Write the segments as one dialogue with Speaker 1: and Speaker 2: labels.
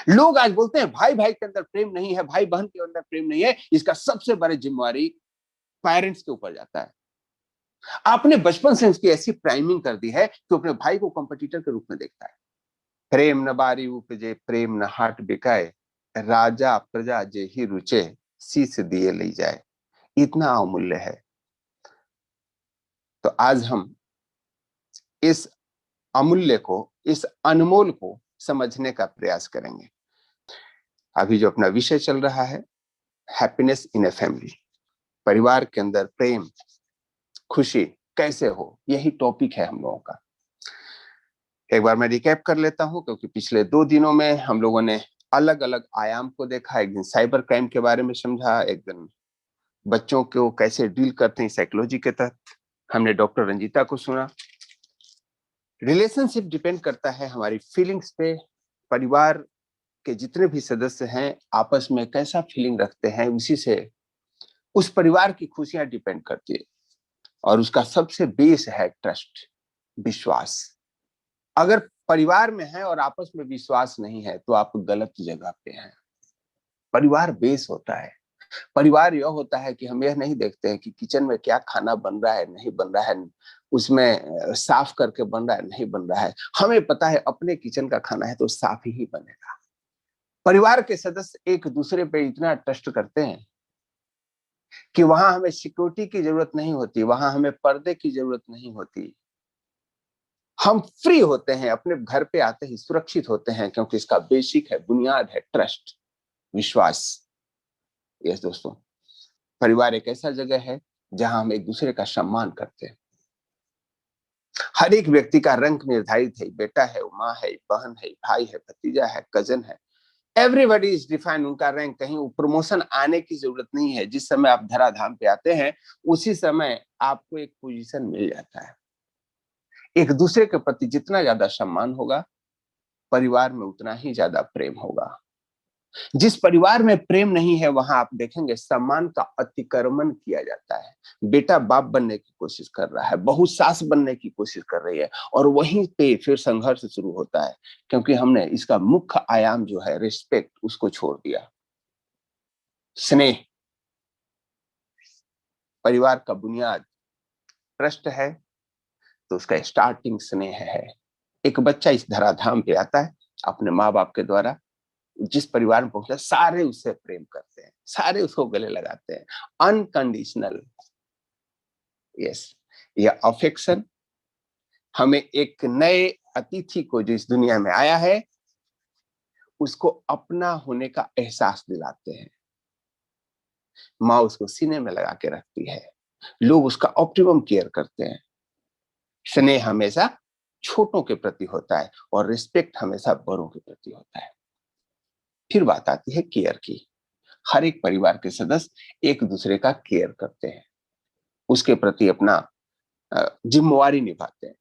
Speaker 1: लोग आज बोलते हैं भाई भाई के अंदर प्रेम नहीं है, भाई बहन के अंदर प्रेम नहीं है। इसका सबसे बड़ी जिम्मेवारी पेरेंट्स के ऊपर जाता है। आपने बचपन से उसकी ऐसी प्राइमिंग कर दी है कि अपने भाई को कंपटीटर के रूप में देखता है। प्रेम न बारी उपजे, प्रेम न हाट बिकाए, राजा प्रजा जे ही रुचे, शीस दिए ले जाए। इतना अमूल्य है। तो आज हम इस अमूल्य को, इस अनमोल को समझने का प्रयास करेंगे। अभी जो अपना विषय चल रहा है, हैप्पीनेस इन ए फैमिली, परिवार के अंदर प्रेम खुशी कैसे हो, यही टॉपिक है हम लोगों का। एक बार मैं रिकैप कर लेता हूं, क्योंकि पिछले 2 दिनों में हम लोगों ने अलग अलग आयाम को देखा। एक दिन साइबर क्राइम के बारे में समझा, एक दिन बच्चों को कैसे डील करते हैं साइकोलॉजी के तहत हमने डॉक्टर रंजीता को सुना। रिलेशनशिप डिपेंड करता है हमारी फीलिंग्स पे। परिवार के जितने भी सदस्य हैं आपस में कैसा फीलिंग रखते हैं, उसी से उस परिवार की खुशियां डिपेंड करती है। और उसका सबसे बेस है ट्रस्ट, विश्वास। अगर परिवार में है और आपस में विश्वास नहीं है तो आप गलत जगह पे हैं। परिवार बेस होता है। परिवार यह होता है कि हम यह नहीं देखते हैं कि किचन में क्या खाना बन रहा है नहीं बन रहा है, उसमें साफ करके बन रहा है नहीं बन रहा है। हमें पता है अपने किचन का खाना है तो साफ ही बनेगा। परिवार के सदस्य एक दूसरे पे इतना ट्रस्ट करते हैं कि वहां हमें सिक्योरिटी की जरूरत नहीं होती, वहां हमें पर्दे की जरूरत नहीं होती। हम फ्री होते हैं, अपने घर पे आते ही सुरक्षित होते हैं, क्योंकि इसका बेसिक है, बुनियाद है ट्रस्ट, विश्वास। यस दोस्तों, परिवार एक ऐसा जगह है जहां हम एक दूसरे का सम्मान करते हैं। हर एक व्यक्ति का रंग निर्धारित है, बेटा है, माँ है, बहन है, भाई है, भतीजा है, कजन है। Everybody is defined. उनका रैंक, कहीं प्रमोशन आने की जरूरत नहीं है। जिस समय आप धराधाम पे आते हैं उसी समय आपको एक पोजीशन मिल जाता है। एक दूसरे के प्रति जितना ज्यादा सम्मान होगा, परिवार में उतना ही ज्यादा प्रेम होगा। जिस परिवार में प्रेम नहीं है वहां आप देखेंगे सम्मान का अतिक्रमण किया जाता है। बेटा बाप बनने की कोशिश कर रहा है, बहू सास बनने की कोशिश कर रही है, और वहीं पे फिर संघर्ष शुरू होता है, क्योंकि हमने इसका मुख्य आयाम जो है रिस्पेक्ट, उसको छोड़ दिया। स्नेह, परिवार का बुनियाद ट्रस्ट है, तो उसका स्टार्टिंग स्नेह है। एक बच्चा इस धराधाम पे आता है अपने माँ बाप के द्वारा। जिस परिवार में पहुंचा सारे उससे प्रेम करते हैं, सारे उसको गले लगाते हैं, अनकंडीशनल। यस, यह अफेक्शन हमें एक नए अतिथि को जो इस दुनिया में आया है उसको अपना होने का एहसास दिलाते हैं। माँ उसको सीने में लगा के रखती है, लोग उसका ऑप्टिमम केयर करते हैं। स्नेह हमेशा छोटों के प्रति होता है और रिस्पेक्ट हमेशा बड़ों के प्रति होता है। फिर बात आती है केयर की। हर एक परिवार के सदस्य एक दूसरे का केयर करते हैं, उसके प्रति अपना जिम्मेवारी निभाते हैं।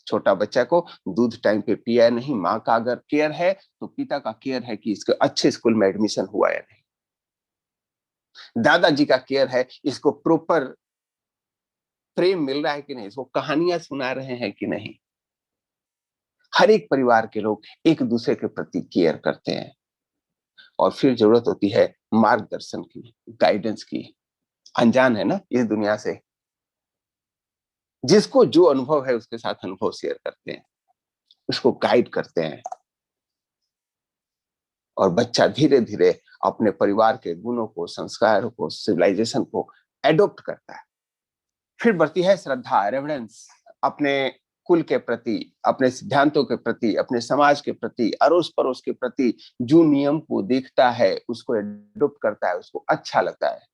Speaker 1: छोटा बच्चा को दूध टाइम पे पिया नहीं, माँ का अगर केयर है तो पिता का केयर है कि इसके अच्छे स्कूल में एडमिशन हुआ या नहीं। दादाजी का केयर है इसको प्रॉपर प्रेम मिल रहा है कि नहीं, इसको कहानियां सुना रहे हैं कि नहीं। हर एक परिवार के लोग एक दूसरे के प्रति केयर करते हैं। और फिर जरूरत होती है मार्गदर्शन की, गाइडेंस की। अनजान है ना इस दुनिया से, जिसको जो अनुभव है उसके साथ अनुभव शेयर करते हैं, उसको गाइड करते हैं, और बच्चा धीरे धीरे अपने परिवार के गुणों को, संस्कारों को, सिविलाइजेशन को एडॉप्ट करता है। फिर बढ़ती है श्रद्धा, रेवरेंस, अपने कुल के प्रति, अपने सिद्धांतों के प्रति, अपने समाज के प्रति, अड़ोस पड़ोस के प्रति। जो नियम को देखता है उसको एडॉप्ट करता है, उसको अच्छा लगता है,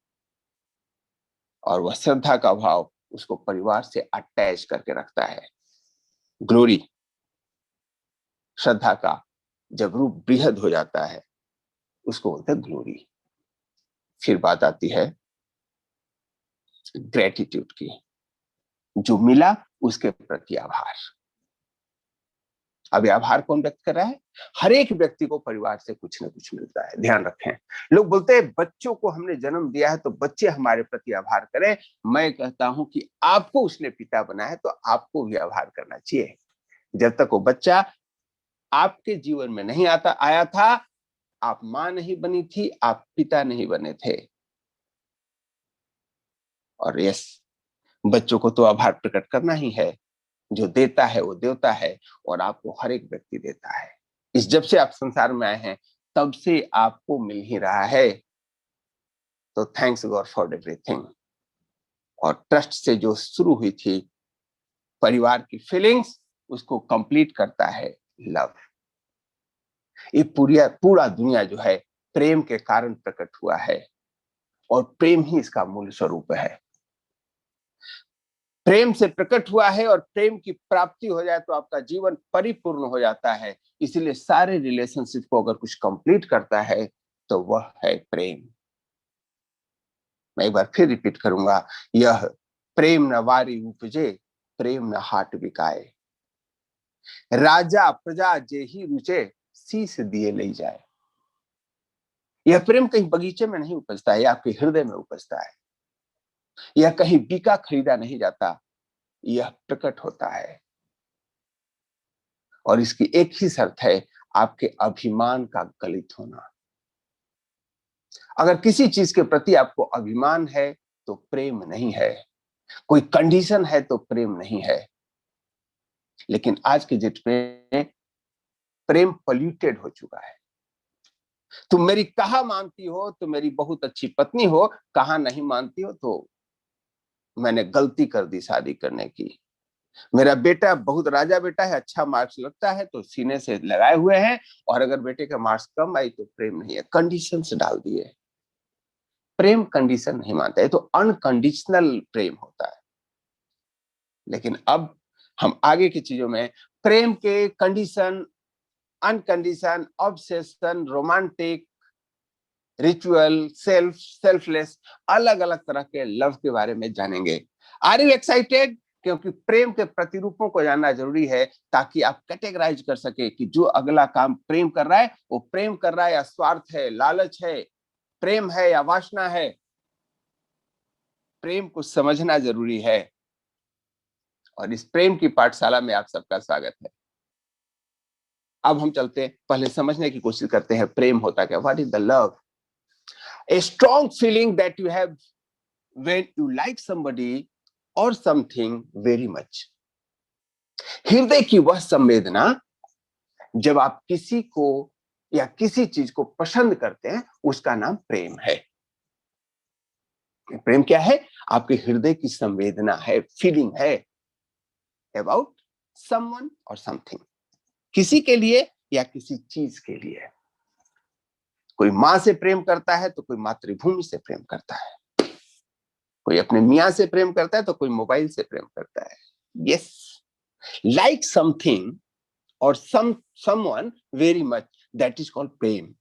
Speaker 1: और वह श्रद्धा का भाव उसको परिवार से अटैच करके रखता है। ग्लोरी, श्रद्धा का जब रूप बृहद हो जाता है उसको बोलते हैं ग्लोरी। फिर बात आती है ग्रेटिट्यूड की, जो मिला उसके प्रति आभार। अब आभार कौन व्यक्त कर रहा है? हर एक व्यक्ति को परिवार से कुछ ना कुछ मिलता है। ध्यान रखें, लोग बोलते हैं बच्चों को हमने जन्म दिया है तो बच्चे हमारे प्रति आभार करें। मैं कहता हूं कि आपको उसने पिता बनाया है तो आपको भी आभार करना चाहिए। जब तक वो बच्चा आपके जीवन में नहीं आया था, आप मां नहीं बनी थी, आप पिता नहीं बने थे। और यस, बच्चों को तो आभार प्रकट करना ही है। जो देता है वो देवता है, और आपको हर एक व्यक्ति देता है। इस जब से आप संसार में आए हैं तब से आपको मिल ही रहा है। तो थैंक्स गॉड फॉर एवरीथिंग। और ट्रस्ट से जो शुरू हुई थी परिवार की फीलिंग्स, उसको कंप्लीट करता है लव। ये पूरा दुनिया जो है प्रेम के कारण प्रकट हुआ है, और प्रेम ही इसका मूल स्वरूप है। प्रेम से प्रकट हुआ है, और प्रेम की प्राप्ति हो जाए तो आपका जीवन परिपूर्ण हो जाता है। इसलिए सारे रिलेशनशिप को अगर कुछ कंप्लीट करता है तो वह है प्रेम। मैं एक बार फिर रिपीट करूंगा, यह प्रेम न वारी उपजे, प्रेम न हाट बिकाए, राजा प्रजा जे ही रुचे, शीश दिए ले जाए। यह प्रेम कहीं बगीचे में नहीं उपजता है, यह आपके हृदय में उपजता है। यह कहीं बिका खरीदा नहीं जाता, यह प्रकट होता है। और इसकी एक ही शर्त है, आपके अभिमान का गलित होना। अगर किसी चीज के प्रति आपको अभिमान है तो प्रेम नहीं है, कोई कंडीशन है तो प्रेम नहीं है। लेकिन आज के डेट में प्रेम पॉल्यूटेड हो चुका है। तुम मेरी कहा मानती हो तो मेरी बहुत अच्छी पत्नी हो, कहा नहीं मानती हो तो मैंने गलती कर दी शादी करने की। मेरा बेटा बहुत राजा बेटा है, अच्छा मार्क्स लगता है तो सीने से लगाए हुए हैं, और अगर बेटे का मार्क्स कम आई तो प्रेम नहीं है, कंडीशन से डाल दिए। प्रेम कंडीशन नहीं मानता है, तो अनकंडीशनल प्रेम होता है। लेकिन अब हम आगे की चीजों में प्रेम के condition, uncondition, obsession, romantic, ritual, selfless, अलग अलग तरह के लव के बारे में जानेंगे। Are you excited? क्योंकि प्रेम के प्रतिरूपों को जानना जरूरी है, ताकि आप कैटेगराइज कर सके कि जो अगला काम प्रेम कर रहा है वो प्रेम कर रहा है या स्वार्थ है, लालच है, प्रेम है या वासना है। प्रेम को समझना जरूरी है, और इस प्रेम की पाठशाला में आप सबका स्वागत है। अब हम चलते हैं, पहले समझने की कोशिश करते हैं प्रेम होता क्या। What is the love? A strong feeling that you have when you like somebody or something very much. हृदय की वह संवेदना जब आप किसी को या किसी चीज को पसंद करते हैं, उसका नाम प्रेम है। प्रेम क्या है? आपके हृदय की संवेदना है, फीलिंग है अबाउट समवन और समथिंग, किसी के लिए या किसी चीज के लिए। कोई मां से प्रेम करता है तो कोई मातृभूमि से प्रेम करता है, कोई अपने मियां से प्रेम करता है तो कोई मोबाइल से प्रेम करता है। यस, लाइक समथिंग और someone very much, that is called प्रेम।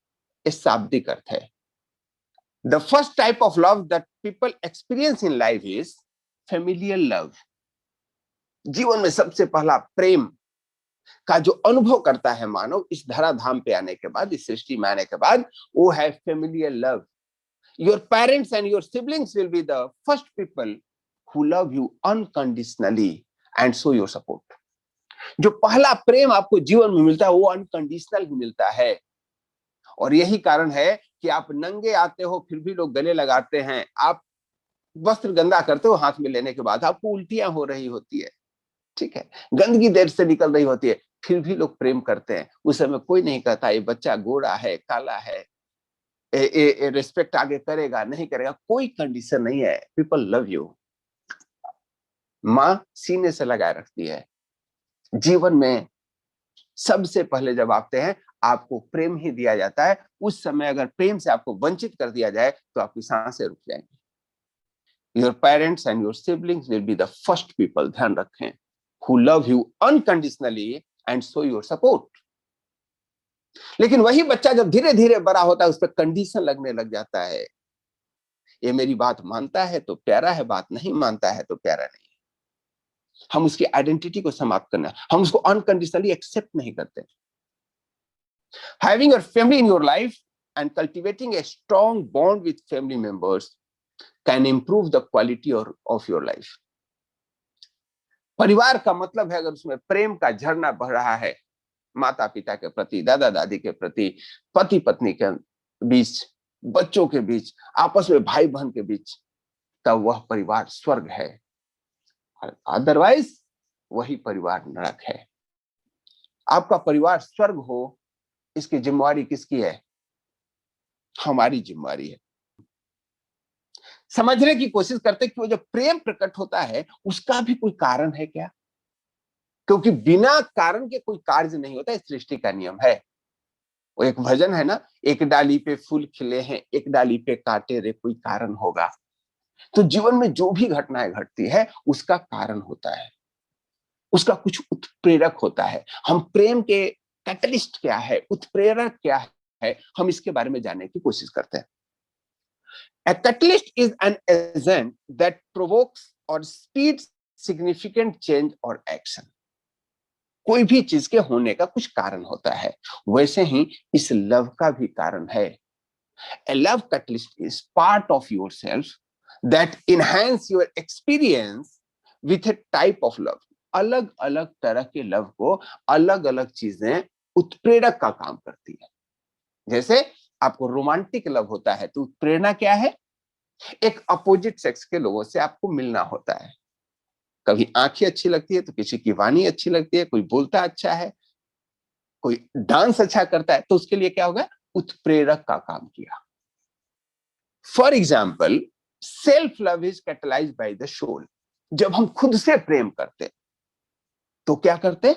Speaker 1: इस शाब्दिक अर्थ है। The first type of love that people experience in life is familiar love. जीवन में सबसे पहला प्रेम का जो अनुभव करता है मानव इस धराधाम पे आने के बाद, इस सृष्टि में आने के बाद, वो है familiar love. Your parents and your siblings will be the first people who love you unconditionally and show your support. जो पहला प्रेम आपको जीवन में मिलता है वो अनकंडीशनल ही मिलता है। और यही कारण है कि आप नंगे आते हो फिर भी लोग गले लगाते हैं, आप वस्त्र गंदा करते हो हाथ में लेने के बाद, आपको उल्टियां हो रही होती है, ठीक है, गंदगी देर से निकल रही होती है, फिर भी लोग प्रेम करते हैं। उस समय कोई नहीं कहता ये बच्चा गोरा है, काला है, रिस्पेक्ट आगे करेगा नहीं करेगा, कोई कंडीशन नहीं है। People love you. मां सीने से लगाए रखती है। जीवन में सबसे पहले जब आते हैं आपको प्रेम ही दिया जाता है। उस समय अगर प्रेम से आपको वंचित कर दिया जाए तो आपकी सांसें रुक जाएंगी। Your parents and your siblings will be the first people, ध्यान रखें, who love you unconditionally and show your support. लेकिन वही बच्चा जब धीरे धीरे बड़ा होता है उस पर कंडीशन लगने लग जाता है। ये मेरी बात मानता है तो प्यारा है, बात नहीं मानता है तो प्यारा नहीं। हम उसकी आइडेंटिटी को समाप्त करना, हम उसको अनकंडीशनली एक्सेप्ट नहीं करते। Having a family in your life and cultivating a strong bond with family members can improve the quality of your life. परिवार का मतलब है अगर उसमें प्रेम का झरना बह रहा है, माता पिता के प्रति, दादा दादी के प्रति, पति पत्नी के बीच, बच्चों के बीच, आपस में भाई बहन के बीच, तब वह परिवार स्वर्ग है। अदरवाइज वही परिवार नरक है। आपका परिवार स्वर्ग हो, इसकी जिम्मेवारी किसकी है? हमारी जिम्मेवारी है। समझने की कोशिश करते कि वो जो प्रेम प्रकट होता है उसका भी कोई कारण है क्या? क्योंकि बिना कारण के कोई कार्य नहीं होता, इस सृष्टि का नियम है। वो एक भजन है ना, एक डाली पे फूल खिले हैं, एक डाली पे कांटे रे, कोई कारण होगा। तो जीवन में जो भी घटनाएं घटती है उसका कारण होता है, उसका कुछ उत्प्रेरक होता है। हम प्रेम के कैटलिस्ट क्या है, उत्प्रेरक क्या है, हम इसके बारे में जानने की कोशिश करते हैं। A catalyst is an agent that provokes or speeds significant change or action. कोई भी चीज के होने का कुछ कारण होता है, वैसे ही इस लव का भी कारण है। A love catalyst is part of yourself that enhance your experience with a type of love. अलग अलग तरह के लव को अलग अलग चीजें उत्प्रेरक का काम करती है। जैसे आपको रोमांटिक लव होता है तो उत्प्रेरणा क्या है? एक अपोजिट सेक्स के लोगों से आपको मिलना होता है। कभी आंखें अच्छी लगती है तो किसी की वाणी अच्छी लगती है, कोई बोलता अच्छा है, कोई डांस अच्छा करता है, तो उसके लिए क्या होगा? उत्प्रेरक का काम किया। For example, self love is catalysed by the soul. जब हम खुद से प्रेम करते तो क्या करते?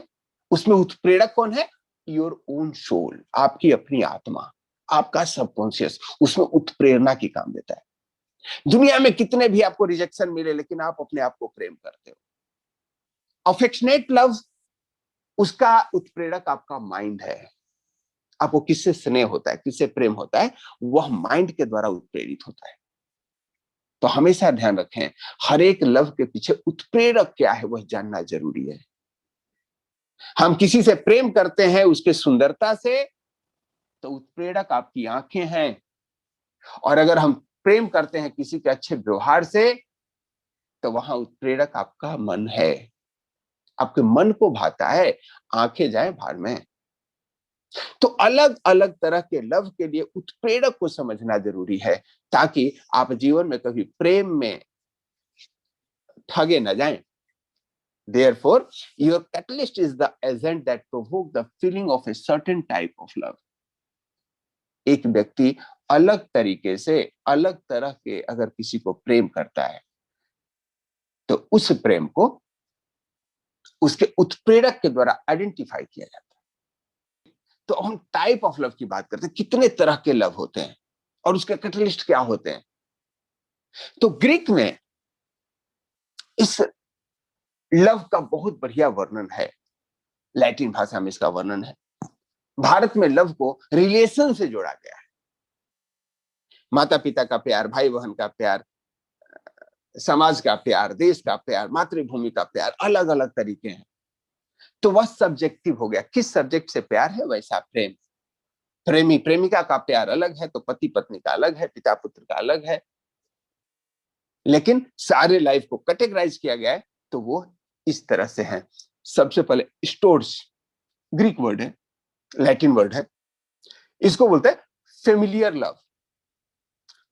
Speaker 1: उसमें उत्प्रेरक कौन है? योर ओन सोल, आपकी अपनी आत्मा, आपका सबकॉन्शियस, उसमें उत्प्रेरणा की काम देता है। दुनिया में कितने भी आपको रिजेक्शन मिले, लेकिन आप अपने आप को प्रेम करते हो। अफेक्शनेट लव, उसका उत्प्रेरक आपका माइंड है। आपको किससे स्नेह होता है, किससे प्रेम होता है, वह माइंड के द्वारा उत्प्रेरित होता है। तो हमेशा ध्यान रखें, हर एक लव के पीछे उत्प्रेरक क्या है वह जानना जरूरी है। हम किसी से प्रेम करते हैं उसके सुंदरता से, तो उत्प्रेरक आपकी आंखें हैं। और अगर हम प्रेम करते हैं किसी के अच्छे व्यवहार से, तो वहां उत्प्रेरक आपका मन है। आपके मन को भाता है, आंखें जाए भार में। तो अलग अलग तरह के लव के लिए उत्प्रेरक को समझना जरूरी है, ताकि आप जीवन में कभी प्रेम में ठगे न जाएं। Therefore, your catalyst is the agent that provoke the feeling of a certain type of love. एक व्यक्ति अलग तरीके से, अलग तरह के अगर किसी को प्रेम करता है, तो उस प्रेम को उसके उत्प्रेरक के द्वारा आइडेंटिफाई किया जाता है। तो हम टाइप ऑफ लव की बात करते हैं, कितने तरह के लव होते हैं और उसके कैटलिस्ट क्या होते हैं। तो ग्रीक में इस लव का बहुत बढ़िया वर्णन है, लैटिन भाषा में इसका वर्णन है। भारत में लव को रिलेशन से जोड़ा गया है। माता पिता का प्यार, भाई बहन का प्यार, समाज का प्यार, देश का प्यार, मातृभूमि का प्यार, अलग अलग तरीके हैं। तो वह सब्जेक्टिव हो गया, किस सब्जेक्ट से प्यार है वैसा प्रेम। प्रेमी प्रेमिका का प्यार अलग है, तो पति पत्नी का अलग है, पिता पुत्र का अलग है। लेकिन सारे लाइफ को कैटेगराइज किया गया है, तो वो इस तरह से है। सबसे पहले स्टोर्स, ग्रीक वर्ड है, लैटिन वर्ड है, इसको बोलते हैं फेमिलियर लव।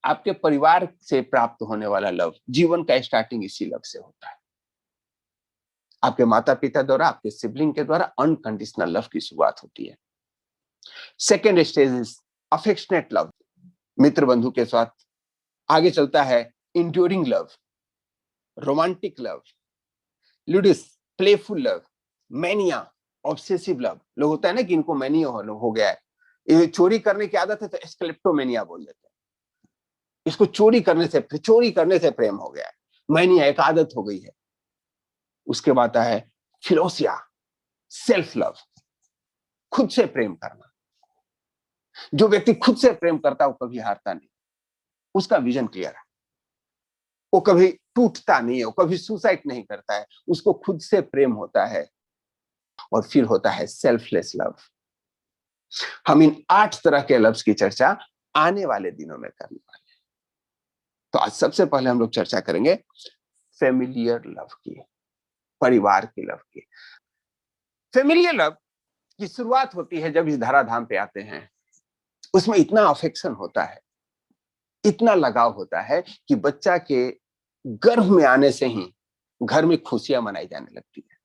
Speaker 1: आपके परिवार से प्राप्त होने वाला लव, जीवन का स्टार्टिंग इसी लव से होता है। आपके माता पिता द्वारा, आपके सिबलिंग के द्वारा अनकंडीशनल लव की शुरुआत होती है। Second stage is affectionate love, मित्र बंधु के साथ। आगे चलता है enduring love, romantic love, ludus playful love, mania, obsessive love. लोग होता है ना कि इनको मैनिया हो गया है, ये चोरी करने की आदत है तो एस्क्लेप्टोमेनिया बोल देते हैं। इसको चोरी करने से प्रेम हो गया है, मैनिया एक आदत हो गई है। उसके बाद है फिलोसिया, सेल्फ लव, खुद से प्रेम करना। जो व्यक्ति खुद से प्रेम करता है वो कभी हारता नहीं, उसका विजन क्लियर है, वो कभी टूटता नहीं है, वो कभी सुसाइड नहीं करता है, उसको खुद से प्रेम होता है। और फिर होता है सेल्फलेस लव। हम इन 8 तरह के लव्स की चर्चा आने वाले दिनों में करने वाले हैं। तो आज सबसे पहले हम लोग चर्चा करेंगे फेमिलियर लव की, परिवार के लव की। फेमिलियर लव की शुरुआत होती है जब इस धराधाम पे आते हैं, उसमें इतना अफेक्शन होता है, इतना लगाव होता है कि बच्चा के गर्भ में आने से ही घर में खुशियां मनाई जाने लगती है।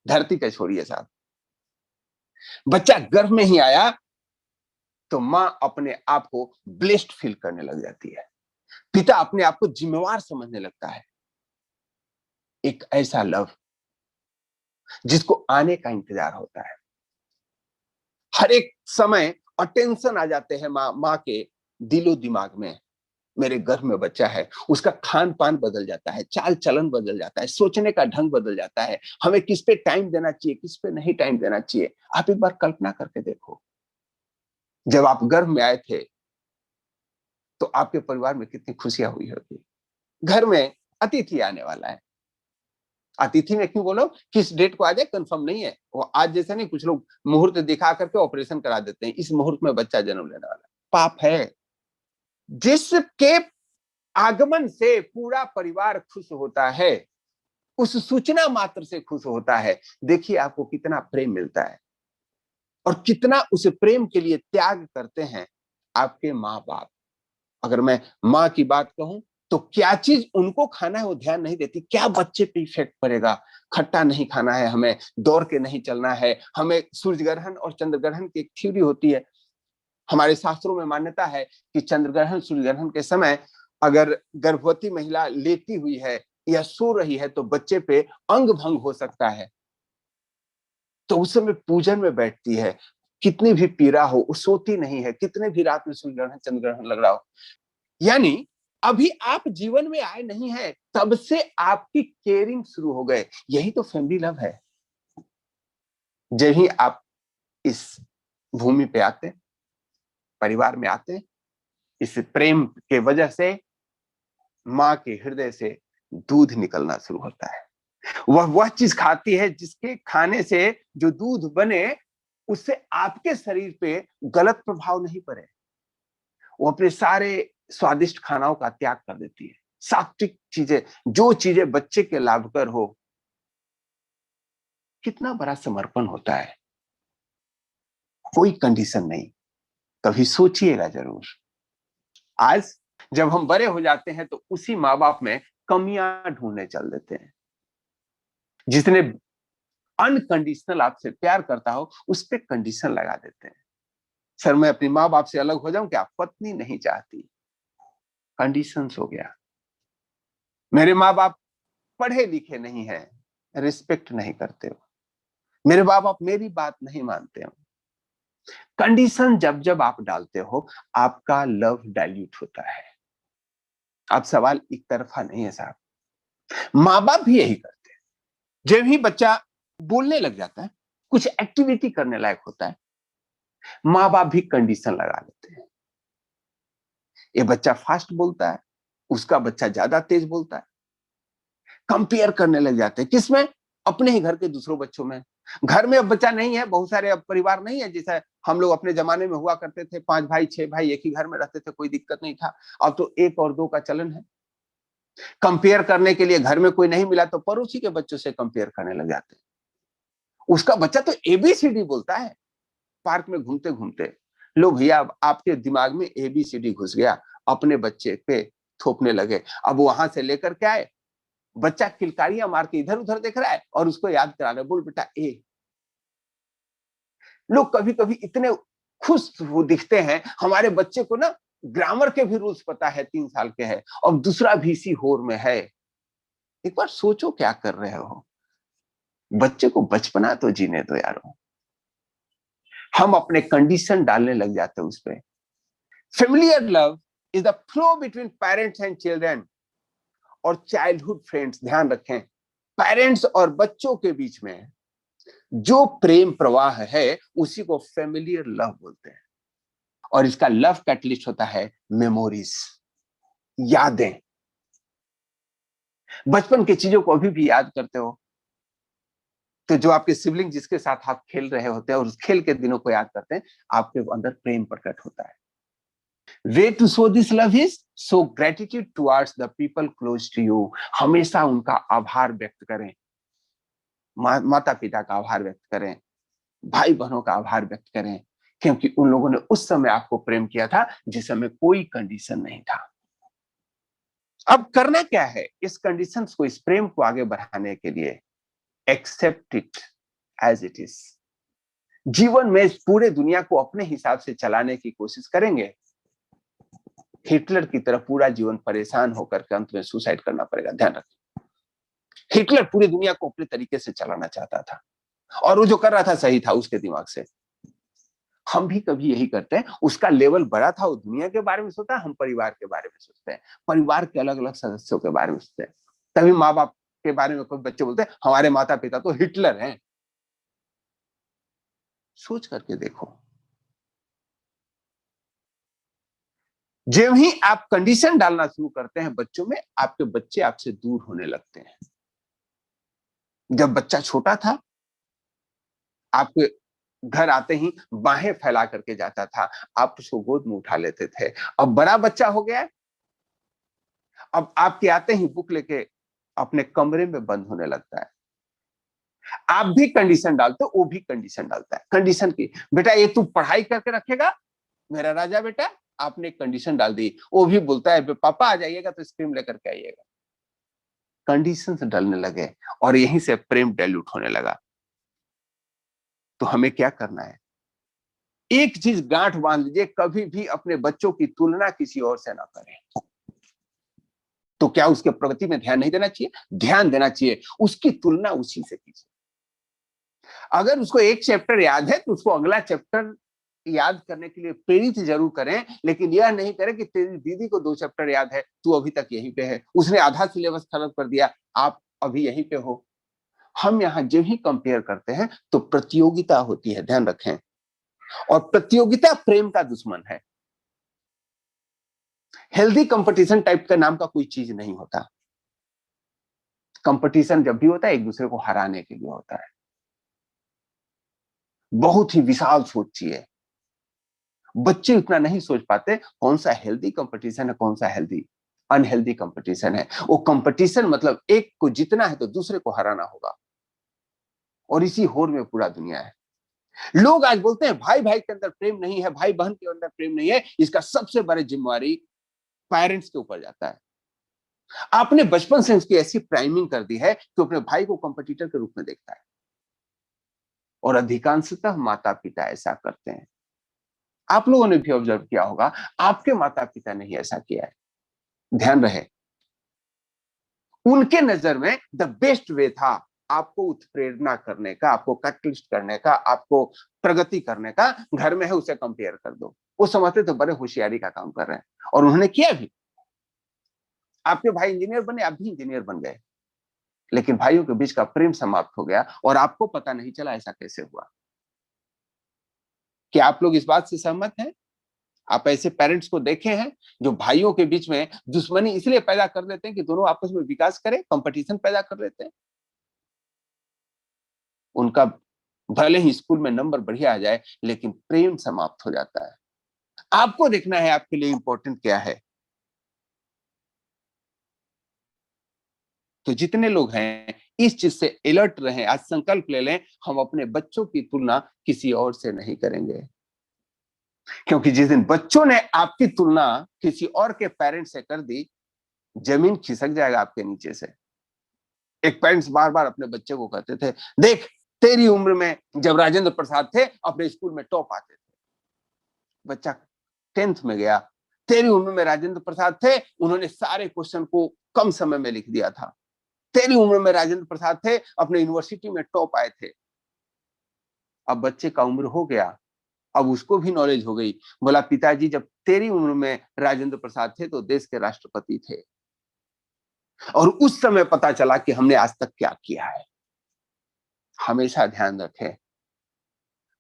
Speaker 1: धरती का छोड़िए साहब, बच्चा गर्भ में ही आया तो मां अपने आप को ब्लेस्ड फील करने लग जाती है, पिता अपने आप को जिम्मेवार समझने लगता है। एक ऐसा लव जिसको आने का इंतजार होता है। हर एक समय अटेंशन आ जाते हैं माँ के दिलो दिमाग में। मेरे घर में बच्चा है, उसका खान पान बदल जाता है, चाल चलन बदल जाता है, सोचने का ढंग बदल जाता है, हमें किस पे टाइम देना चाहिए, किस पे नहीं टाइम देना चाहिए। आप एक बार कल्पना करके देखो, जब आप गर्भ में आए थे तो आपके परिवार में कितनी खुशियां हुई होगी। घर में अतिथि आने वाला है, अतिथि में क्यों बोलो, किस डेट को आ जाए कंफर्म नहीं है, वो आज जैसे नहीं, कुछ लोग मुहूर्त दिखा करके ऑपरेशन करा देते हैं, इस मुहूर्त में बच्चा जन्म लेने वाला। पाप है। जिसके आगमन से पूरा परिवार खुश होता है, उस सूचना मात्र से खुश होता है, देखिए आपको कितना प्रेम मिलता है और कितना उस प्रेम के लिए त्याग करते हैं आपके माँ बाप। अगर मैं माँ की बात कहूं तो क्या चीज उनको खाना है वो ध्यान नहीं देती, क्या बच्चे पे इफेक्ट पड़ेगा। खट्टा नहीं खाना है, हमें दौड़ के नहीं चलना है, हमें सूर्य ग्रहण और चंद्र ग्रहण की एक थ्योरी होती है। हमारे शास्त्रों में मान्यता है कि चंद्र ग्रहण सूर्य ग्रहण के समय अगर गर्भवती महिला लेटी हुई है या सो रही है तो बच्चे पे अंग भंग हो सकता है, तो उस समय पूजन में बैठती है। कितनी भी पीड़ा हो वो सोती नहीं है, कितने भी रात में सूर्य ग्रहण चंद्र ग्रहण लग रहा हो। यानी अभी आप जीवन में आए नहीं है, तब से आपकी केयरिंग शुरू हो गए। यही तो फैमिली लव है। जब ही आप इस भूमि पे आते, परिवार में आते, इस प्रेम के वजह से माँ के हृदय से दूध निकलना शुरू होता है। वह चीज खाती है जिसके खाने से जो दूध बने उससे आपके शरीर पे गलत प्रभाव नहीं पड़े। वो अपने सारे स्वादिष्ट खानाओं का त्याग कर देती है। सात्विक चीजें, जो चीजें बच्चे के लाभकर हो, कितना बड़ा समर्पण होता है। कोई कंडीशन नहीं, कभी सोचिएगा जरूर। आज जब हम बड़े हो जाते हैं तो उसी माँ बाप में कमियां ढूंढने चल देते हैं। जिसने अनकंडीशनल आपसे प्यार करता हो उस पर कंडीशन लगा देते हैं। सर मैं अपनी माँ बाप से अलग हो जाऊं क्या, पत्नी नहीं चाहती, कंडीशंस हो गया। मेरे माँ बाप पढ़े लिखे नहीं है, रिस्पेक्ट नहीं करते हो। मेरे माँ बाप मेरी बात नहीं मानते हो। कंडीशन जब जब आप डालते हो आपका लव डाइल्यूट होता है। अब सवाल एक तरफा नहीं है साहब, माँ बाप भी यही करते हैं। जब ही बच्चा बोलने लग जाता है, कुछ एक्टिविटी करने लायक होता है, माँ बाप भी कंडीशन लगा लेते हैं। ये बच्चा फास्ट बोलता है, उसका बच्चा ज्यादा तेज बोलता है। कंपेयर करने लग जाते हैं, किसमें, अपने ही घर के दूसरों बच्चों में। घर में अब बच्चा नहीं है, बहुत सारे अब परिवार नहीं है जैसा हम लोग अपने जमाने में हुआ करते थे, 5 भाई 6 भाई एक ही घर में रहते थे, कोई दिक्कत नहीं था। अब तो 1 और 2 का चलन है। कंपेयर करने के लिए घर में कोई नहीं मिला तो पड़ोसी के बच्चों से कंपेयर करने लग जाते हैं। उसका बच्चा तो एबीसीडी बोलता है पार्क में घूमते घूमते। लो भैया, अब आपके दिमाग में एबीसीडी घुस गया, अपने बच्चे पे थोपने लगे। अब वहां से लेकर के आए, बच्चा किलकारियां मार के इधर उधर देख रहा है और उसको याद करा रहे, बोल बेटा ए। लोग कभी कभी इतने खुश वो दिखते हैं, हमारे बच्चे को ना ग्रामर के भी रूल्स पता है, 3 साल के है और दूसरा भी इसी होर में है। एक बार सोचो क्या कर रहे हो। बच्चे को बचपना तो जीने दो यारो। हम अपने कंडीशन डालने लग जाते हैं उस पर। Familiar love is the flow between parents and children और चाइल्डहुड फ्रेंड्स। ध्यान रखें, पेरेंट्स और बच्चों के बीच में जो प्रेम प्रवाह है उसी को फेमिलियर लव बोलते हैं। और इसका लव कैटलिस्ट होता है मेमोरीज, यादें। बचपन की चीजों को अभी भी याद करते हो तो जो आपके सिबलिंग जिसके साथ आप खेल रहे होते हैं और उस खेल के दिनों को याद करते हैं, आपके अंदर प्रेम प्रकट होता है। Way to show this love is show gratitude towards the people close to you. हमेशा उनका आभार व्यक्त करें, माता पिता का आभार व्यक्त करें, भाई बहनों का आभार व्यक्त करें, क्योंकि उन लोगों ने उस समय आपको प्रेम किया था जिस समय कोई कंडीशन नहीं था। अब करना क्या है इस कंडीशंस को, इस प्रेम को आगे बढ़ाने के लिए? Accept it as it is. जीवन में पूरे दुनिया को अपने हिसाब से चलाने की कोशिश करेंगे, हिटलर की तरह पूरा जीवन परेशान होकर के अंत में सुसाइड करना पड़ेगा। ध्यान रखें, हिटलर पूरी दुनिया को अपने तरीके से चलाना चाहता था, और वो जो कर रहा था सही था उसके दिमाग से। हम भी कभी यही करते हैं। उसका लेवल बड़ा था, वो दुनिया के बारे में सोचता है, हम परिवार के बारे में सोचते हैं, परिवार के अलग अलग सदस्यों के बारे में सोचते हैं। तभी माँ बाप के बारे में कोई बच्चे बोलते हैं हमारे माता पिता तो हिटलर हैं। सोच करके देखो, जब ही आप कंडीशन डालना शुरू करते हैं बच्चों में, आपके बच्चे आपसे दूर होने लगते हैं। जब बच्चा छोटा था, आपके घर आते ही बाहें फैला करके जाता था, आप उसको गोद में उठा लेते थे। अब बड़ा बच्चा हो गया, अब आपके आते ही बुक लेके अपने कमरे में बंद होने लगता है। आप भी कंडीशन डालते हो, वो भी कंडीशन डालता है। कंडीशन की, बेटा ये तू पढ़ाई करके रखेगा मेरा राजा बेटा। आपने एक कंडीशन डाल दी, वो भी बोलता है पापा आ जाइएगा तो स्क्रीम लेकर के आइएगा। कंडीशन डालने लगे और यहीं से प्रेम डाइल्यूट होने लगा। तो हमें क्या करना है? एक चीज गांठ बांध लीजिए, कभी भी अपने बच्चों की तुलना किसी और से ना करें। तो क्या उसके प्रगति में ध्यान नहीं देना चाहिए? ध्यान देना चाहिए, उसकी तुलना उसी से कीजिए। अगर उसको एक चैप्टर याद है तो उसको अगला चैप्टर याद करने के लिए प्रेरित जरूर करें, लेकिन यह नहीं करें कि तेरी दीदी को 2 चैप्टर याद है, तू अभी तक यहीं पे है, उसने आधा सिलेबस खत्म कर दिया, आप अभी यहीं पे हो। हम यहाँ जब ही कंपेयर करते हैं तो प्रतियोगिता होती है, ध्यान रखें। और प्रतियोगिता प्रेम का दुश्मन है। हेल्दी कंपटीशन टाइप का नाम का कोई चीज नहीं होता। कंपटीशन जब भी होता है एक दूसरे को हराने के लिए होता है। बहुत ही विशाल सोच चाहिए। बच्चे उतना नहीं सोच पाते कौन सा हेल्दी कंपटीशन है, कौन सा हेल्दी अनहेल्दी कंपटीशन है। वो कंपटीशन मतलब एक को जीतना है तो दूसरे को हराना होगा, और इसी होड़ में पूरा दुनिया है। लोग आज बोलते हैं भाई भाई के अंदर प्रेम नहीं है, भाई बहन के अंदर प्रेम नहीं है। इसका सबसे बड़ी जिम्मेवारी पेरेंट्स के ऊपर जाता है। आपने बचपन से उसकी ऐसी प्राइमिंग कर दी है कि अपने भाई को कंपटीटर के रूप में देखता है, और अधिकांशतः माता पिता ऐसा करते हैं। आप लोगों ने भी ऑब्जर्व किया होगा, आपके माता पिता ने ही ऐसा किया है। ध्यान रहे, उनके नजर में द बेस्ट वे था आपको उत्प्रेरणा करने का, आपको कैटलिस्ट करने का, आपको प्रगति करने का। घर में है उसे कंपेयर कर दो। वो समझते तो बड़े होशियारी का काम कर रहे हैं, और उन्होंने किया भी। आपके भाई इंजीनियर बने, आप भी इंजीनियर बन गए, लेकिन भाइयों के बीच का प्रेम समाप्त हो गया और आपको पता नहीं चला ऐसा कैसे हुआ। क्या आप लोग इस बात से सहमत हैं? आप ऐसे पेरेंट्स को देखे हैं जो भाइयों के बीच में दुश्मनी इसलिए पैदा कर देते हैं कि दोनों आपस में विकास करें, कंपटीशन पैदा कर देते हैं। उनका भले ही स्कूल में नंबर बढ़िया आ जाए, लेकिन प्रेम समाप्त हो जाता है। आपको देखना है आपके लिए इंपॉर्टेंट क्या है। तो जितने लोग हैं इस चीज से अलर्ट रहें, आज संकल्प ले लें, हम अपने बच्चों की तुलना किसी और से नहीं करेंगे। क्योंकि जिस दिन बच्चों ने आपकी तुलना किसी और के पेरेंट्स से कर दी, जमीन खिसक जाएगा आपके नीचे से। एक पेरेंट्स बार बार अपने बच्चे को कहते थे, देख तेरी उम्र में जब राजेंद्र प्रसाद थे अपने स्कूल में टॉप आते थे। बच्चा 10th में गया, तेरी उम्र में राजेंद्र प्रसाद थे, उन्होंने सारे क्वेश्चन को कम समय में लिख दिया था। तेरी उम्र में राजेंद्र प्रसाद थे, अपने यूनिवर्सिटी में टॉप आए थे। अब बच्चे का उम्र हो गया, अब उसको भी नॉलेज हो गई। बोला पिताजी जब तेरी उम्र में राजेंद्र प्रसाद थे तो देश के राष्ट्रपति थे, और उस समय पता चला कि हमने आज तक क्या किया है। हमेशा ध्यान रखें,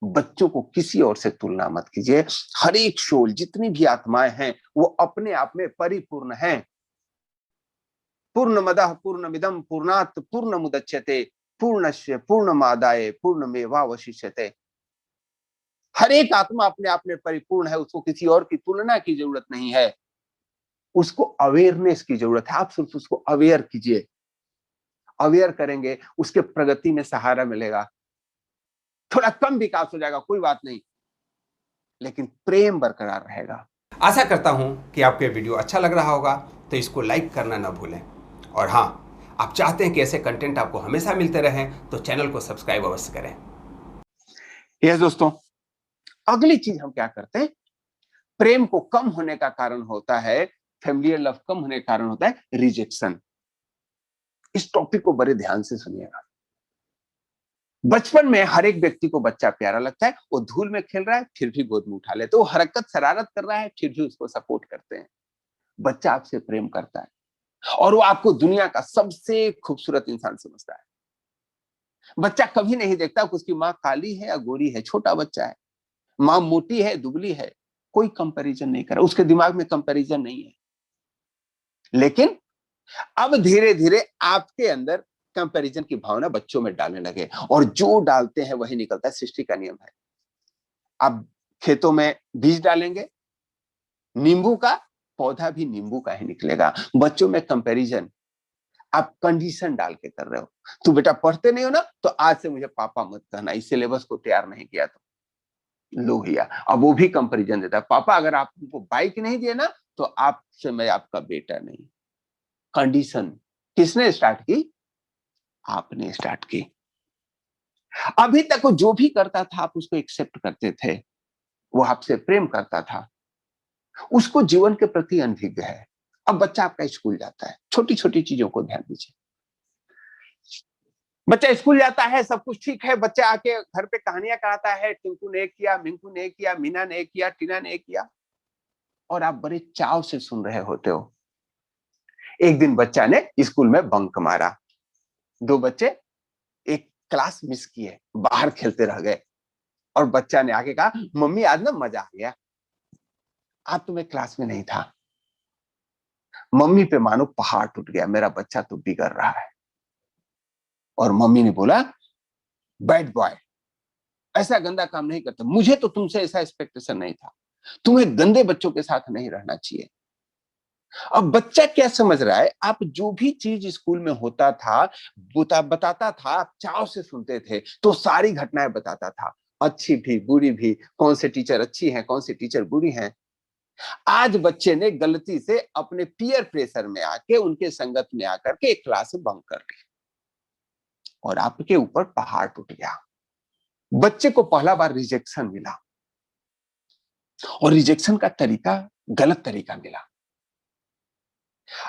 Speaker 1: बच्चों को किसी और से तुलना मत कीजिए। हर एक सोल, जितनी भी आत्माएं हैं, वो अपने आप में परिपूर्ण हैं। पूर्णमदः पूर्णमिदं पूर्णात् पूर्णमुदच्यते पूर्णस्य पूर्णमादाय पूर्णमेवावशिष्यते। हर एक आत्मा अपने आप में परिपूर्ण है, उसको किसी और की तुलना की जरूरत नहीं है। उसको अवेयरनेस की जरूरत है। आप सिर्फ उसको अवेयर कीजिए। अवेयर करेंगे, उसके प्रगति में सहारा मिलेगा। थोड़ा कम विकास हो जाएगा, कोई बात नहीं, लेकिन प्रेम बरकरार रहेगा।
Speaker 2: आशा करता हूं कि आपको ये वीडियो अच्छा लग रहा होगा, तो इसको लाइक करना ना भूलें। और हाँ, आप चाहते हैं कि ऐसे कंटेंट आपको हमेशा मिलते रहें, तो चैनल को सब्सक्राइब अवश्य करें।
Speaker 1: यस दोस्तों, अगली चीज हम क्या करते हैं, प्रेम को कम होने का कारण होता है, फैमिलियर लव कम होने का कारण होता है रिजेक्शन। इस टॉपिक को बड़े ध्यान से सुनिएगा। बचपन में हर एक व्यक्ति को बच्चा प्यारा लगता है, वो धूल में खेल रहा है फिर भी गोद में उठा लेते, वो हरकत शरारत कर रहा है फिर भी उसको सपोर्ट करते हैं। बच्चा आपसे प्रेम करता है और वो आपको दुनिया का सबसे खूबसूरत इंसान समझता है। बच्चा कभी नहीं देखता कि उसकी माँ काली है या गोरी है, छोटा बच्चा है, माँ मोटी है दुबली है, कोई कंपैरिजन नहीं कर रहा, उसके दिमाग में कंपैरिजन नहीं है। लेकिन अब धीरे धीरे आपके अंदर कंपैरिजन की भावना बच्चों में डालने लगे, और जो डालते हैं वही निकलता है, सृष्टि का नियम है। आप खेतों में बीज डालेंगे, नींबू का पौधा भी नींबू का ही निकलेगा। बच्चों में कंपैरिजन आप कंडीशन डाल के कर रहे हो। तू बेटा पढ़ते नहीं हो ना, तो आज से मुझे पापा मत कहना, इस सिलेबस को तैयार नहीं किया तो। लो भैया, अब वो भी कंपैरिजन देता है, पापा अगर आप उनको बाइक नहीं दिए ना, तो आपसे मैं आपका बेटा नहीं। कंडीशन किसने स्टार्ट की? आपने स्टार्ट की। अभी तक वो जो भी करता था आप उसको एक्सेप्ट करते थे, वो आपसे प्रेम करता था, उसको जीवन के प्रति अनभिज्ञ है। अब बच्चा आपका स्कूल जाता है, छोटी छोटी चीजों को ध्यान दीजिए। बच्चा स्कूल जाता है, सब कुछ ठीक है, बच्चा आके घर पे कहानियां कराता है, टिंकू ने किया, मिंकू ने किया, मीना ने किया, टीना ने किया, और आप बड़े चाव से सुन रहे होते हो। एक दिन बच्चा ने स्कूल में बंक मारा, दो बच्चे एक क्लास मिस किए, बाहर खेलते रह गए, और बच्चा ने आके कहा मम्मी आज ना मजा आ गया, आज तो मैं क्लास में नहीं था। मम्मी पे मानो पहाड़ टूट गया, मेरा बच्चा तो बिगड़ रहा है। और मम्मी ने बोला बैड बॉय, ऐसा गंदा काम नहीं करता, मुझे तो तुमसे ऐसा एक्सपेक्टेशन नहीं था, तुम्हें गंदे बच्चों के साथ नहीं रहना चाहिए। अब बच्चा क्या समझ रहा है, आप जो भी चीज स्कूल में होता था बताता था, आप चाव से सुनते थे, तो सारी घटनाएं बताता था, अच्छी भी बुरी भी, कौन से टीचर अच्छी हैं कौन से टीचर बुरी हैं। आज बच्चे ने गलती से अपने पीयर प्रेशर में आके, उनके संगत में आकर के एक क्लास बंक कर ली, और आपके ऊपर पहाड़ टूट गया। बच्चे को पहला बार रिजेक्शन मिला, और रिजेक्शन का तरीका गलत तरीका मिला।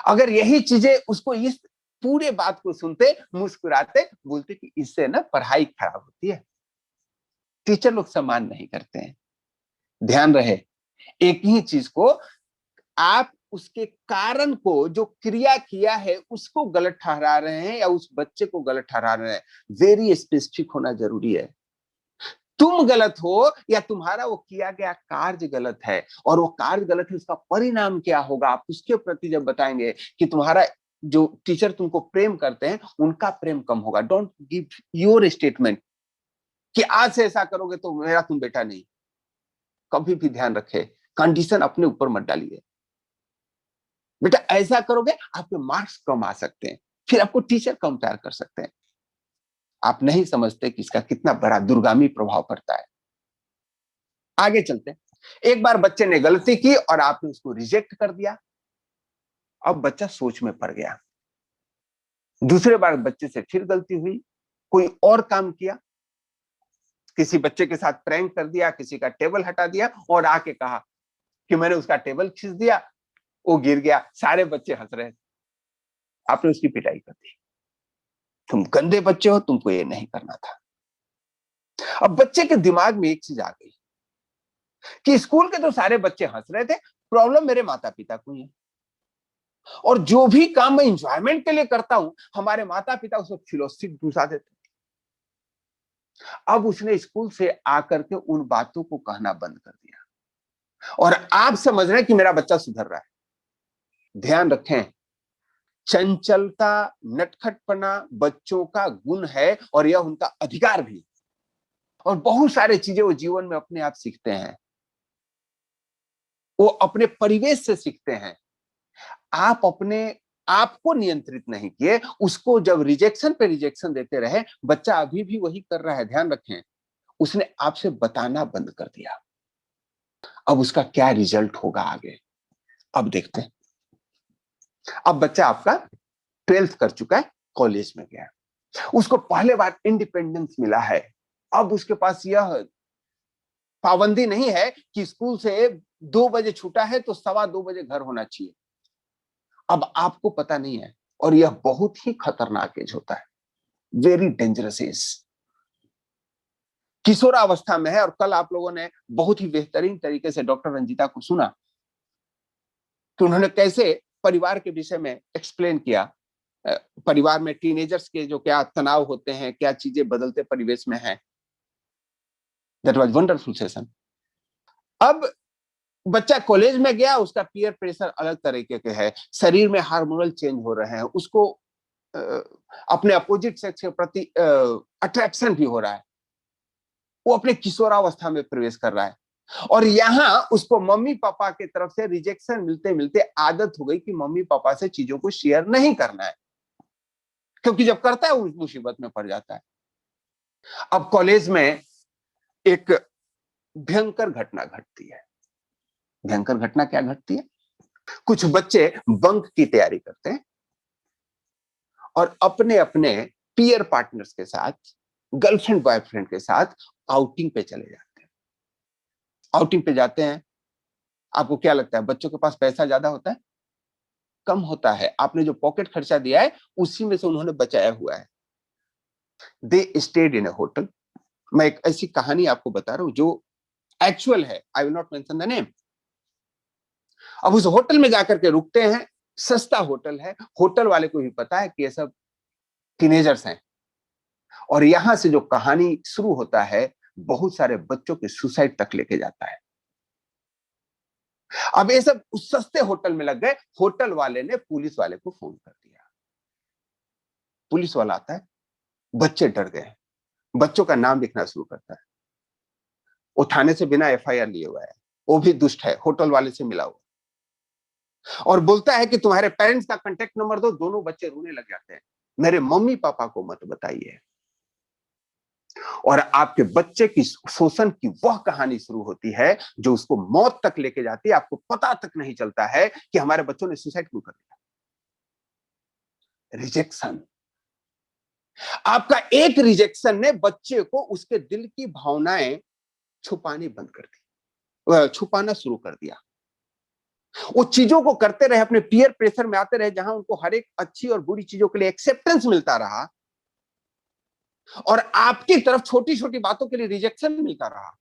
Speaker 1: अगर यही चीजें उसको इस पूरे बात को सुनते, मुस्कुराते, बोलते कि इससे ना पढ़ाई खराब होती है, टीचर लोग सम्मान नहीं करते हैं। ध्यान रहे, एक ही चीज को आप उसके कारण को, जो क्रिया किया है उसको गलत ठहरा रहे हैं या उस बच्चे को गलत ठहरा रहे हैं, वेरी स्पेसिफिक होना जरूरी है। तुम गलत हो या तुम्हारा वो किया गया कार्य गलत है, और वो कार्य गलत है, उसका परिणाम क्या होगा आप उसके प्रति जब बताएंगे कि तुम्हारा जो टीचर तुमको प्रेम करते हैं उनका प्रेम कम होगा। डोंट गिव योर स्टेटमेंट कि आज से ऐसा करोगे तो मेरा तुम बेटा नहीं। कभी भी ध्यान रखे, कंडीशन अपने ऊपर मत डालिए। बेटा ऐसा करोगे आपके मार्क्स कम आ सकते हैं, फिर आपको टीचर कम प्यार कर सकते हैं। आप नहीं समझते कि इसका कितना बड़ा दूरगामी प्रभाव पड़ता है। आगे चलते हैं। एक बार बच्चे ने गलती की और आपने उसको रिजेक्ट कर दिया, अब बच्चा सोच में पड़ गया। दूसरे बार बच्चे से फिर गलती हुई, कोई और काम किया, किसी बच्चे के साथ प्रैंक कर दिया, किसी का टेबल हटा दिया और आके कहा कि मैंने उसका टेबल खींच दिया, वो गिर गया, सारे बच्चे हंस रहे थे, आपने उसकी पिटाई कर दी। तुम गंदे बच्चे हो, तुमको ये नहीं करना था। अब बच्चे के दिमाग में एक चीज आ गई कि स्कूल के तो सारे बच्चे हंस रहे थे, प्रॉब्लम मेरे माता पिता को ही है, और जो भी काम मैं इंजॉयमेंट के लिए करता हूं हमारे माता पिता उसमें फिलोसफी घुसा देते। अब उसने स्कूल से आकर के उन बातों को कहना बंद कर दिया, और आप समझ रहे हैं कि मेरा बच्चा सुधर रहा है। ध्यान रखें, चंचलता, नटखटपना बच्चों का गुण है, और यह उनका अधिकार भी। और बहुत सारी चीजें वो जीवन में अपने आप सीखते हैं, वो अपने परिवेश से सीखते हैं। आप अपने आप को नियंत्रित नहीं किए, उसको जब रिजेक्शन पे रिजेक्शन देते रहे, बच्चा अभी भी वही कर रहा है। ध्यान रखें, उसने आपसे बताना बंद कर दिया। अब उसका क्या रिजल्ट होगा आगे, अब देखते हैं। अब बच्चा आपका 12th कर चुका है, कॉलेज में गया, उसको पहले बार इंडिपेंडेंस मिला है। अब उसके पास यह पाबंदी नहीं है कि स्कूल से 2 बजे छूटा है तो 2:15 घर होना चाहिए। अब आपको पता नहीं है, और यह बहुत ही खतरनाक एज होता है, वेरी डेंजरस एज। किशोरावस्था में है। और कल आप लोगों ने बहुत ही बेहतरीन तरीके से डॉक्टर रंजीता को सुना कि उन्होंने कैसे परिवार के विषय में एक्सप्लेन किया। परिवार में टीनेजर्स के जो क्या तनाव होते हैं, क्या चीजें बदलते परिवेश में हैं। That was wonderful session. अब बच्चा कॉलेज में गया, उसका पीयर प्रेशर अलग तरीके के है, शरीर में हार्मोनल चेंज हो रहे हैं, उसको अपने अपोजिट सेक्स के प्रति अट्रैक्शन भी हो रहा है, वो अपने किशोरावस्था में प्रवेश कर रहा है। और यहां उसको मम्मी पापा की तरफ से रिजेक्शन मिलते मिलते आदत हो गई कि मम्मी पापा से चीजों को शेयर नहीं करना है, क्योंकि जब करता है वो मुसीबत में पड़ जाता है। अब कॉलेज में एक भयंकर घटना घटती है। भयंकर घटना क्या घटती है? कुछ बच्चे बंक की तैयारी करते हैं और अपने अपने पीयर पार्टनर्स के साथ, गर्लफ्रेंड बॉयफ्रेंड के साथ आउटिंग पे चले जाते हैं। आउटिंग पे जाते हैं, आपको क्या लगता है बच्चों के पास पैसा ज्यादा होता है? कम होता है। आपने जो पॉकेट खर्चा दिया है उसी में से उन्होंने बचाया हुआ है। They stayed in A hotel. मैं एक ऐसी कहानी आपको बता रहा हूं जो एक्चुअल है, I will not mention the name. अब उस होटल में जाकर के रुकते हैं, सस्ता होटल है, होटल वाले को भी पता है कि ये सब टीनेजर्स हैं। और यहां से जो कहानी शुरू होता है, बहुत सारे बच्चों के सुसाइड तक लेके जाता है। अब ये सब उस सस्ते होटल में लग गए। होटल वाले ने पुलिस वाले को फोन कर दिया। पुलिस वाला आता है, बच्चे डर गए, बच्चों का नाम लिखना शुरू करता है। वो थाने से बिना एफआईआर लिए हुआ है, वो भी दुष्ट है, होटल वाले से मिला हुआ, और बोलता है कि तुम्हारे पेरेंट्स का कांटेक्ट नंबर दो। दोनों बच्चे रोने लग जाते हैं, मेरे मम्मी पापा को मत बताइए। और आपके बच्चे की शोषण की वह कहानी शुरू होती है जो उसको मौत तक लेके जाती है। आपको पता तक नहीं चलता है कि हमारे बच्चों ने सुसाइड क्यों कर दिया। रिजेक्शन। आपका एक रिजेक्शन ने बच्चे को उसके दिल की भावनाएं छुपानी बंद कर दी, छुपाना शुरू कर दिया। वो चीजों को करते रहे, अपने पीयर प्रेशर में आते रहे, जहां उनको हर एक अच्छी और बुरी चीजों के लिए एक्सेप्टेंस मिलता रहा, और आपकी तरफ छोटी छोटी बातों के लिए रिजेक्शन मिलता रहा।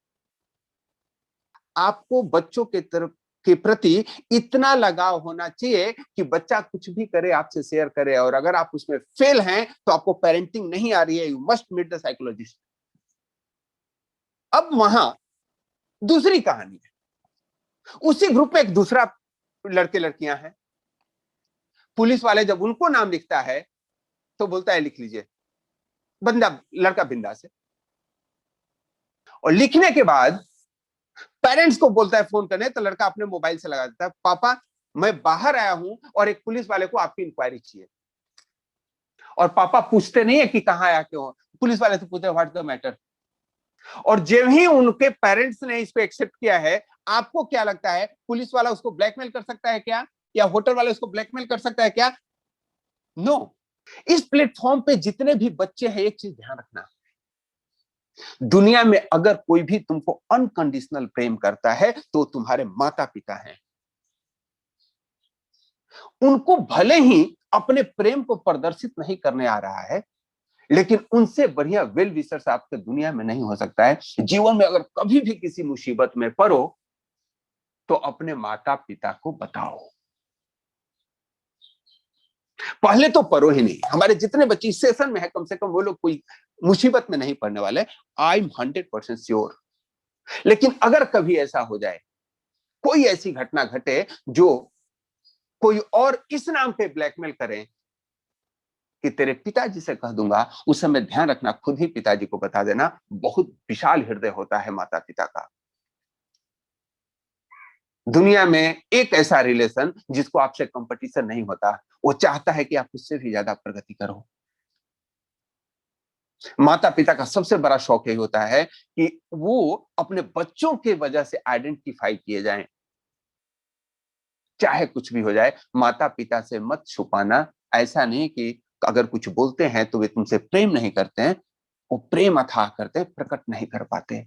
Speaker 1: आपको बच्चों के तरफ के प्रति इतना लगाव होना चाहिए कि बच्चा कुछ भी करे आपसे शेयर करे, और अगर आप उसमें फेल हैं तो आपको पेरेंटिंग नहीं आ रही है, you must meet the psychologist. अब वहां दूसरी कहानी है। उसी ग्रुप में एक दूसरा लड़के लड़कियां हैं। पुलिस वाले जब उनको नाम लिखता है तो बोलता है लिख लीजिए। बंदा, लड़का बिंदास है। और लिखने के बाद पेरेंट्स को बोलता है फोन करने, तो लड़का अपने मोबाइल से लगा देता है, पापा मैं बाहर आया हूं और एक पुलिस वाले को आपकी इंक्वायरी चाहिए। और पापा पूछते नहीं है कि कहां आया क्यों, पुलिस वाले से पूछते हैं व्हाट द मैटर। और जब ही उनके पेरेंट्स ने इसको एक्सेप्ट किया है, आपको क्या लगता है पुलिस वाला उसको ब्लैकमेल कर सकता है क्या, या होटल वाला उसको ब्लैकमेल कर सकता है क्या? नो। इस प्लेटफॉर्म पे जितने भी बच्चे हैं, एक चीज ध्यान रखना, दुनिया में अगर कोई भी तुमको अनकंडीशनल प्रेम करता है तो तुम्हारे माता पिता हैं। उनको भले ही अपने प्रेम को प्रदर्शित नहीं करने आ रहा है, लेकिन उनसे बढ़िया वेल विशर्स आपके दुनिया में नहीं हो सकता है। जीवन में अगर कभी भी किसी मुसीबत में पड़ो तो अपने माता पिता को बताओ। पहले तो पढ़ो ही नहीं। हमारे जितने बच्चे इस सेशन में है, कम से कम वो लोग कोई मुसीबत में नहीं पड़ने वाले, आई एम 100% श्योर। लेकिन अगर कभी ऐसा हो जाए, कोई ऐसी घटना घटे जो कोई और इस नाम पे ब्लैकमेल करें कि तेरे पिताजी से कह दूंगा, उस समय ध्यान रखना, खुद ही पिताजी को बता देना। बहुत विशाल हृदय होता है माता पिता का। दुनिया में एक ऐसा रिलेशन जिसको आपसे कंपटीशन नहीं होता, वो चाहता है कि आप उससे भी ज्यादा प्रगति करो। माता पिता का सबसे बड़ा शौक यही होता है कि वो अपने बच्चों के वजह से आइडेंटिफाई किए जाएं, चाहे कुछ भी हो जाए। माता पिता से मत छुपाना। ऐसा नहीं कि अगर कुछ बोलते हैं तो वे तुमसे प्रेम नहीं करते हैं, वो प्रेम अथाह करते, प्रकट नहीं कर पाते।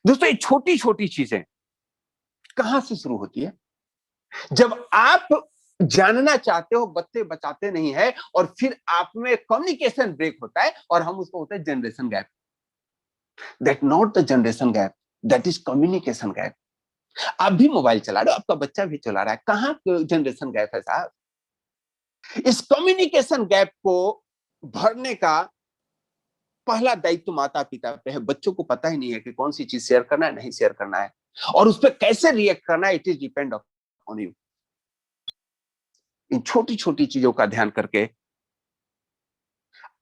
Speaker 1: दोस्तों, ये छोटी छोटी चीजें कहां से शुरू होती है? जब आप जानना चाहते हो, बच्चे बचाते नहीं है, और फिर आप में कम्युनिकेशन ब्रेक होता है, और हम उसको होता है generation gap. That not the generation gap, that is communication gap. आप भी मोबाइल चला रहे हो, आपका बच्चा भी चला रहा है, कहां जनरेशन गैप है साहब? इस कम्युनिकेशन गैप को भरने का पहला दायित्व माता पिता पे है। बच्चों को पता ही नहीं है कि कौन सी चीज शेयर करना है, नहीं शेयर करना है, और उस पर कैसे रिएक्ट करना है। It is depend on you. इन छोटी छोटी चीजों का ध्यान करके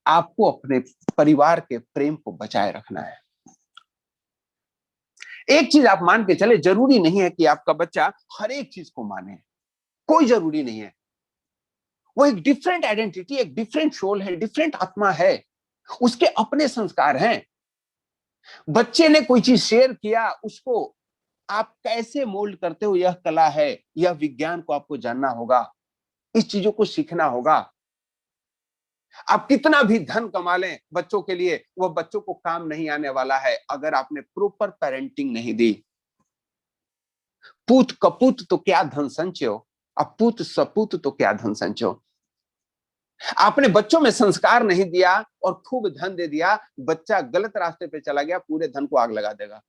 Speaker 1: आपको अपने परिवार के प्रेम को बचाए रखना है। एक चीज आप मान के चले, जरूरी नहीं है कि आपका बच्चा हर एक चीज को माने, कोई जरूरी नहीं है। वो एक डिफरेंट आइडेंटिटी, एक डिफरेंट सोल है, डिफरेंट आत्मा है, उसके अपने संस्कार हैं। बच्चे ने कोई चीज शेयर किया, उसको आप कैसे मोल्ड करते हो, यह कला है, यह विज्ञान को आपको जानना होगा, इस चीजों को सीखना होगा। आप कितना भी धन कमा लें बच्चों के लिए, वह बच्चों को काम नहीं आने वाला है अगर आपने प्रॉपर पेरेंटिंग नहीं दी। पूत कपूत तो क्या धन संचयो, अपूत सपूत तो क्या धन संचयो। आपने बच्चों में संस्कार नहीं दिया और खूब धन दे दिया, बच्चा गलत रास्ते पे चला गया, पूरे धन को आग लगा देगा।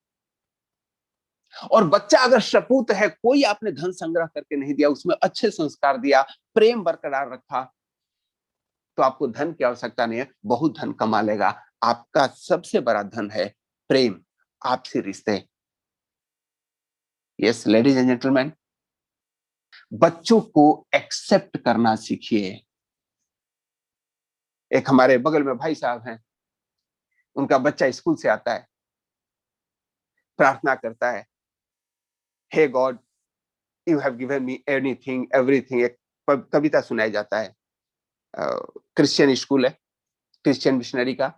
Speaker 1: और बच्चा अगर सपूत है, कोई आपने धन संग्रह करके नहीं दिया, उसमें अच्छे संस्कार दिया, प्रेम बरकरार रखा, तो आपको धन की आवश्यकता नहीं है, बहुत धन कमा लेगा। आपका सबसे बड़ा धन है प्रेम, आपसी रिश्ते। यस लेडीज एंड जेंटलमैन, बच्चों को एक्सेप्ट करना सीखिए। एक हमारे बगल में भाई साहब हैं, उनका बच्चा स्कूल से आता है, प्रार्थना करता है, हे God you have given me anything everything. एक कविता सुनाया जाता है, क्रिश्चियन स्कूल है, क्रिश्चियन मिशनरी का,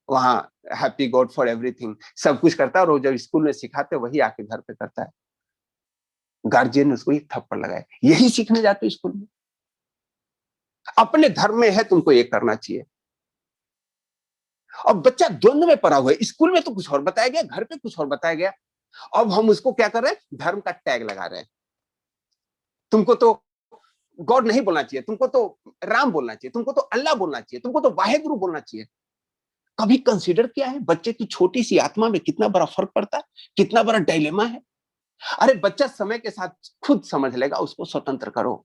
Speaker 1: वहां हैप्पी गॉड फॉर एवरीथिंग सब कुछ करता है, और वो जब स्कूल में सिखाते वही आके घर पे करता है। गार्जियन ने उसको एक थप्पड़ लगाया, यही सीखने जाते हो स्कूल में? अपने धर्म में है, तुमको ये करना चाहिए। अब बच्चा द्वंद्व में पड़ा हुआ है, स्कूल में तो कुछ और बताया गया, घर पे कुछ और बताया गया। अब हम उसको क्या कर रहे हैं, धर्म का टैग लगा रहे हैं। तुमको तो गॉड नहीं बोलना चाहिए, तुमको तो राम बोलना चाहिए, तुमको तो अल्लाह बोलना चाहिए, तुमको तो वाहेगुरु बोलना चाहिए। कभी कंसीडर किया है बच्चे की छोटी सी आत्मा में कितना बड़ा फर्क पड़ता है, कितना बड़ा डायलेमा है? अरे बच्चा समय के साथ खुद समझ लेगा, उसको स्वतंत्र करो।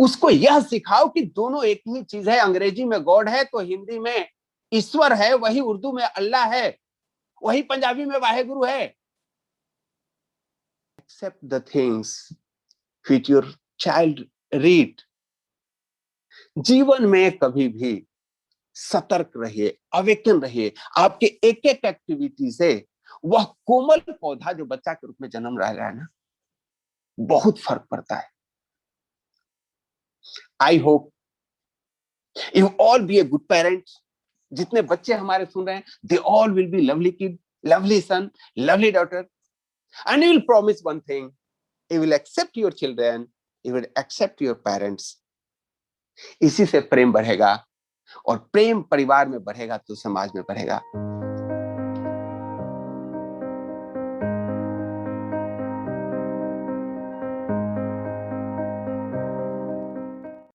Speaker 1: उसको यह सिखाओ कि दोनों एक ही चीज है। अंग्रेजी में गॉड है तो हिंदी में ईश्वर है, वही उर्दू में अल्लाह है, वही पंजाबी में वाहेगुरु है। Accept the things which your child read. जीवन में कभी भी सतर्क रहिए, अवेकन रहिए। आपके एक एक एक्टिविटी से वह कोमल पौधा जो बच्चा के रूप में जन्म रहा है ना, बहुत फर्क पड़ता है। I hope you all be a good parents. जितने बच्चे हमारे सुन रहे हैं, they all will be lovely kid, lovely son, lovely daughter, and you will promise one thing, you will accept your children, you will accept your parents. इसी से प्रेम बढ़ेगा, और प्रेम परिवार में बढ़ेगा तो समाज में बढ़ेगा।